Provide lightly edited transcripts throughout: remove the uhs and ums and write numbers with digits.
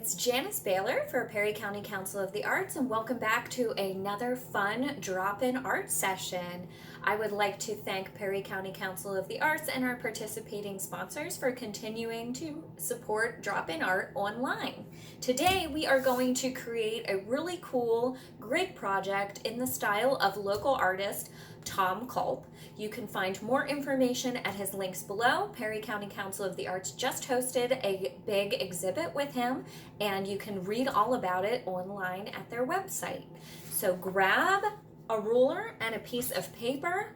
It's Janice Baylor for Perry County Council of the Arts, and welcome back to another fun drop-in art session. I would like to thank Perry County Council of the Arts and our participating sponsors for continuing to support drop-in art online. Today we are going to create a really cool grid project in the style of local artist Thom Kulp. You can find more information at his links below. Perry County Council of the Arts just hosted a big exhibit with him, and you can read all about it online at their website. So grab a ruler and a piece of paper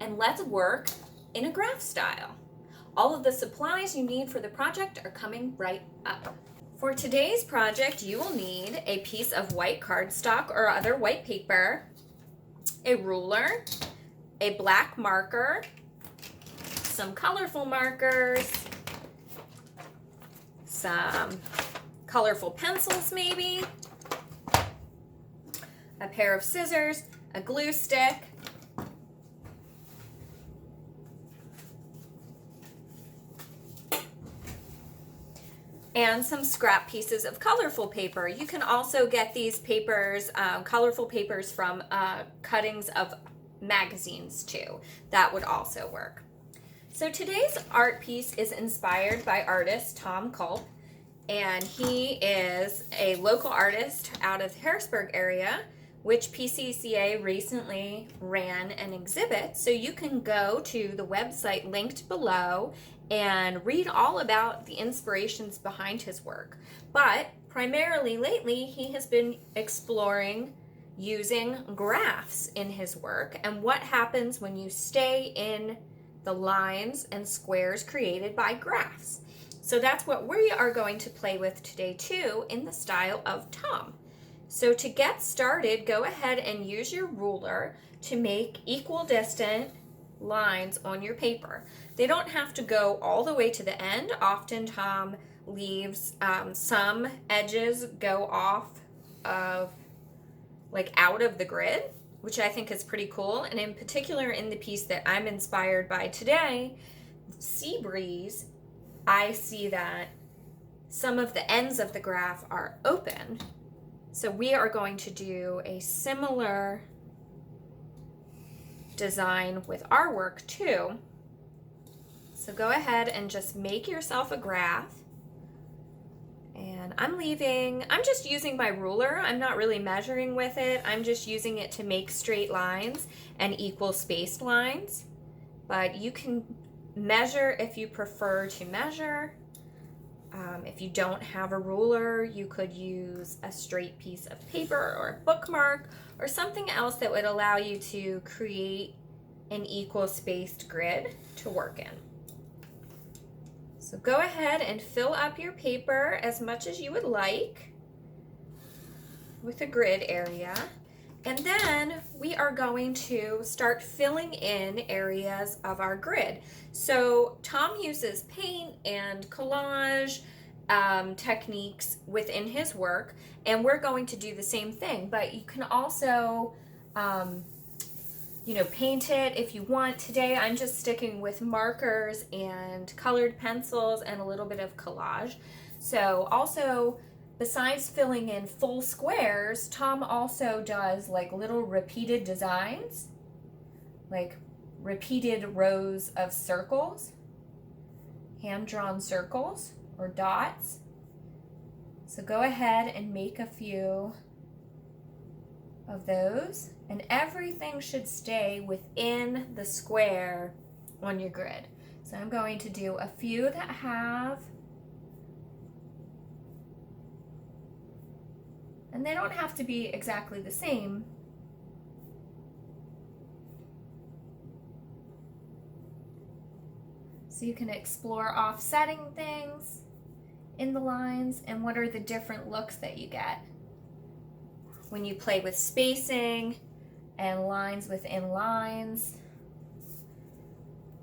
and let's work in a graph style. All of the supplies you need for the project are coming right up. For today's project, you will need a piece of white cardstock or other white paper, a ruler, a black marker, some colorful markers, some colorful pencils maybe, a pair of scissors, a glue stick, and some scrap pieces of colorful paper. You can also get these papers, colorful papers from cuttings of magazines too. That would also work. So today's art piece is inspired by artist Thom Kulp, and he is a local artist out of the Harrisburg area, which PCCA recently ran an exhibit. So you can go to the website linked below and read all about the inspirations behind his work. But primarily lately, he has been exploring using graphs in his work and what happens when you stay in the lines and squares created by graphs. So that's what we are going to play with today too, in the style of Thom. So to get started, go ahead and use your ruler to make equal distant lines on your paper. They don't have to go all the way to the end. Often Thom leaves some edges go off of, like, out of the grid, which I think is pretty cool. And in particular in the piece that I'm inspired by today, Sea Breeze, I see that some of the ends of the graph are open. So we are going to do a similar design with our work too. So go ahead and just make yourself a graph. And I'm just using my ruler. I'm not really measuring with it. I'm just using it to make straight lines and equal spaced lines. But you can measure if you prefer to measure. If you don't have a ruler, you could use a straight piece of paper or a bookmark or something else that would allow you to create an equal spaced grid to work in. So go ahead and fill up your paper as much as you would like with a grid area. And then we are going to start filling in areas of our grid. So Thom uses paint and collage techniques within his work, and we're going to do the same thing, but you can also paint it if you want. Today I'm just sticking with markers and colored pencils and a little bit of collage. So also, besides filling in full squares, Thom also does like little repeated designs, like repeated rows of circles, hand-drawn circles or dots. So go ahead and make a few of those, and everything should stay within the square on your grid. So I'm going to do a few that have, and they don't have to be exactly the same. So you can explore offsetting things in the lines and what are the different looks that you get when you play with spacing and lines within lines.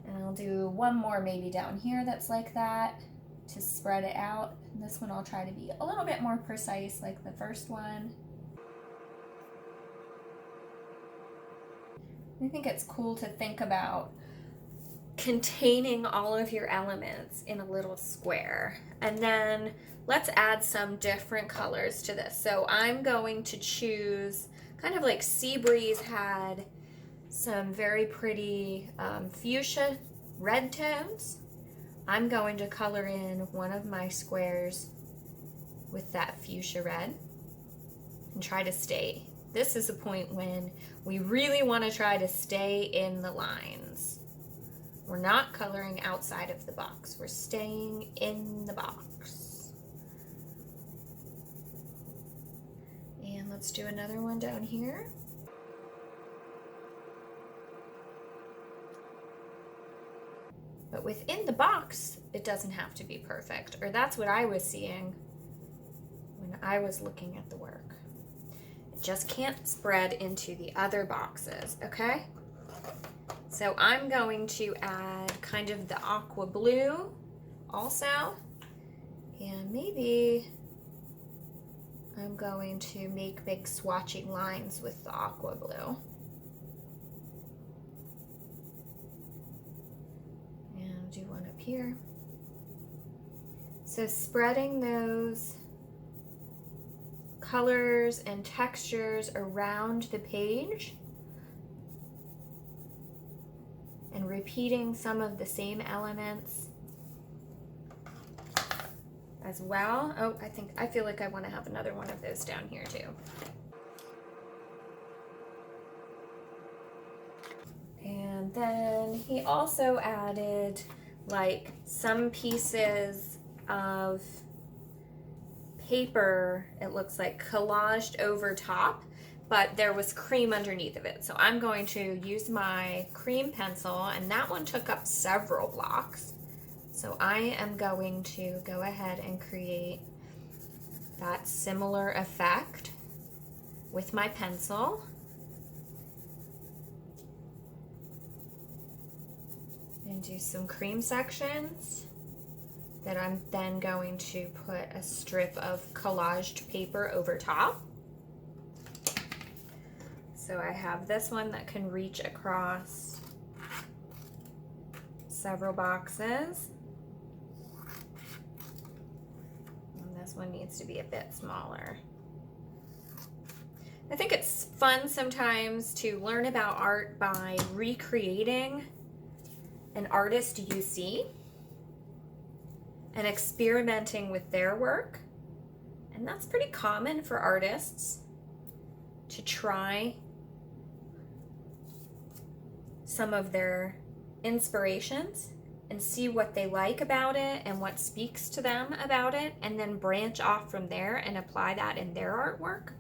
And I'll do one more maybe down here that's like that to spread it out. And this one I'll try to be a little bit more precise like the first one. I think it's cool to think about containing all of your elements in a little square. And then let's add some different colors to this. So I'm going to choose, kind of like Seabreeze had some very pretty fuchsia red tones. I'm going to color in one of my squares with that fuchsia red and try to stay. This is a point when we really want to try to stay in the lines. We're not coloring outside of the box. We're staying in the box. And let's do another one down here. But within the box, it doesn't have to be perfect, or that's what I was seeing when I was looking at the work. It just can't spread into the other boxes, okay? So I'm going to add kind of the aqua blue also, and maybe I'm going to make big swatchy lines with the aqua blue. And I'll do one up here. So spreading those colors and textures around the page and repeating some of the same elements as well. Oh, I feel like I want to have another one of those down here too. And then he also added like some pieces of paper, it looks like collaged over top, but there was cream underneath of it. So I'm going to use my cream pencil, and that one took up several blocks. So I am going to go ahead and create that similar effect with my pencil. And do some cream sections that I'm then going to put a strip of collaged paper over top. So I have this one that can reach across several boxes. And this one needs to be a bit smaller. I think it's fun sometimes to learn about art by recreating an artist you see and experimenting with their work. And that's pretty common for artists to try some of their inspirations and see what they like about it and what speaks to them about it, and then branch off from there and apply that in their artwork.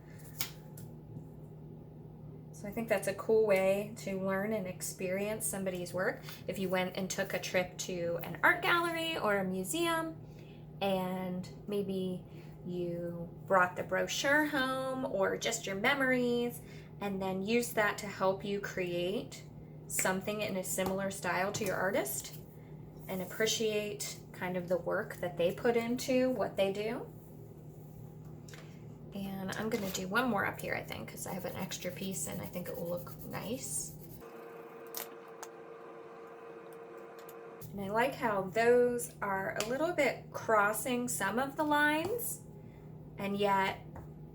So I think that's a cool way to learn and experience somebody's work. If you went and took a trip to an art gallery or a museum, and maybe you brought the brochure home or just your memories, and then used that to help you create something in a similar style to your artist, and appreciate kind of the work that they put into what they do. And I'm gonna do one more up here, I think, because I have an extra piece and I think it will look nice. And I like how those are a little bit crossing some of the lines and yet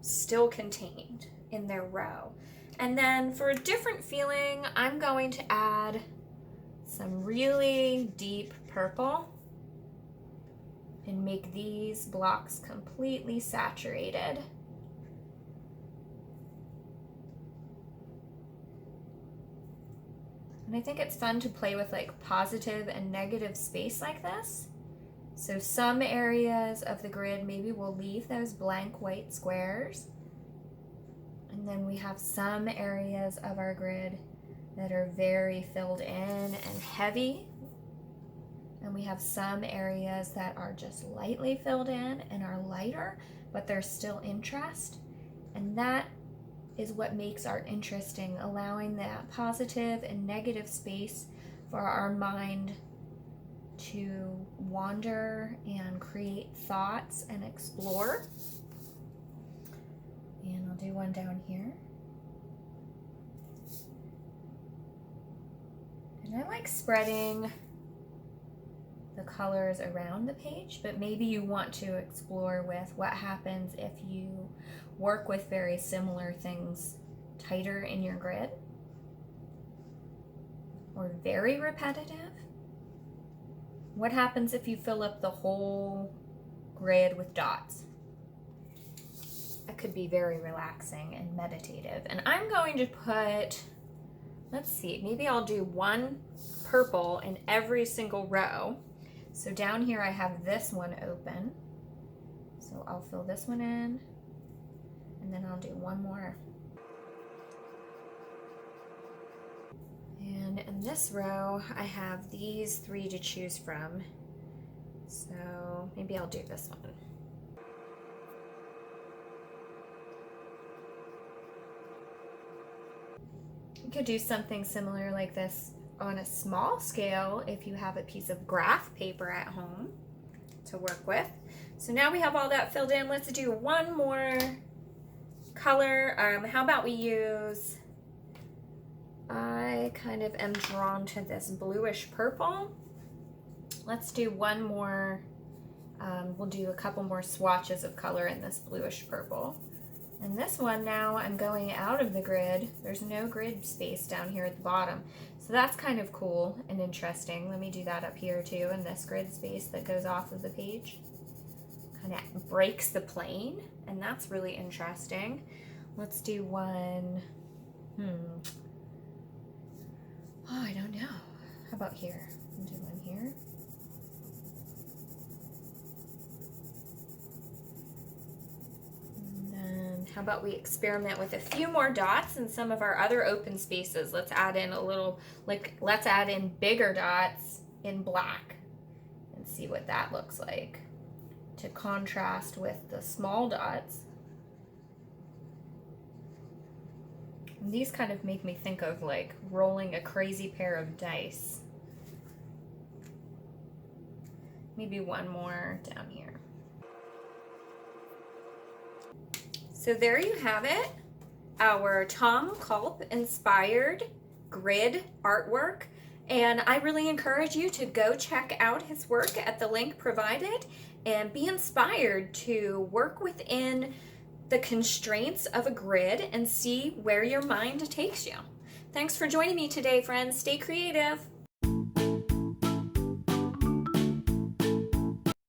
still contained in their row. And then for a different feeling, I'm going to add some really deep purple and make these blocks completely saturated. And I think it's fun to play with like positive and negative space like this. So some areas of the grid, maybe we'll leave those blank white squares. And then we have some areas of our grid that are very filled in and heavy. And we have some areas that are just lightly filled in and are lighter, but there's still interest. And that is what makes art interesting, allowing that positive and negative space for our mind to wander and create thoughts and explore. And I'll do one down here. And I like spreading the colors around the page, but maybe you want to explore with what happens if you work with very similar things tighter in your grid or very repetitive. What happens if you fill up the whole grid with dots? It could be very relaxing and meditative. And I'm going to put, let's see, maybe I'll do one purple in every single row. So down here I have this one open. So I'll fill this one in, and then I'll do one more. And in this row, I have these 3 to choose from. So maybe I'll do this one. You could do something similar like this on a small scale if you have a piece of graph paper at home to work with. So now we have all that filled in. Let's do one more color. How about we use, I kind of am drawn to this bluish purple. Let's do one more, we'll do a couple more swatches of color in this bluish purple. And this one now I'm going out of the grid. There's no grid space down here at the bottom. So that's kind of cool and interesting. Let me do that up here too, in this grid space that goes off of the page. Kind of breaks the plane, and that's really interesting. Let's do one, oh, I don't know. How about here? I'll do one here. How about we experiment with a few more dots in some of our other open spaces? Let's add in a little, let's add in bigger dots in black and see what that looks like to contrast with the small dots. And these kind of make me think of like rolling a crazy pair of dice. Maybe one more down here. So there you have it, our Thom Kulp inspired grid artwork. And I really encourage you to go check out his work at the link provided and be inspired to work within the constraints of a grid and see where your mind takes you. Thanks for joining me today, friends. Stay creative.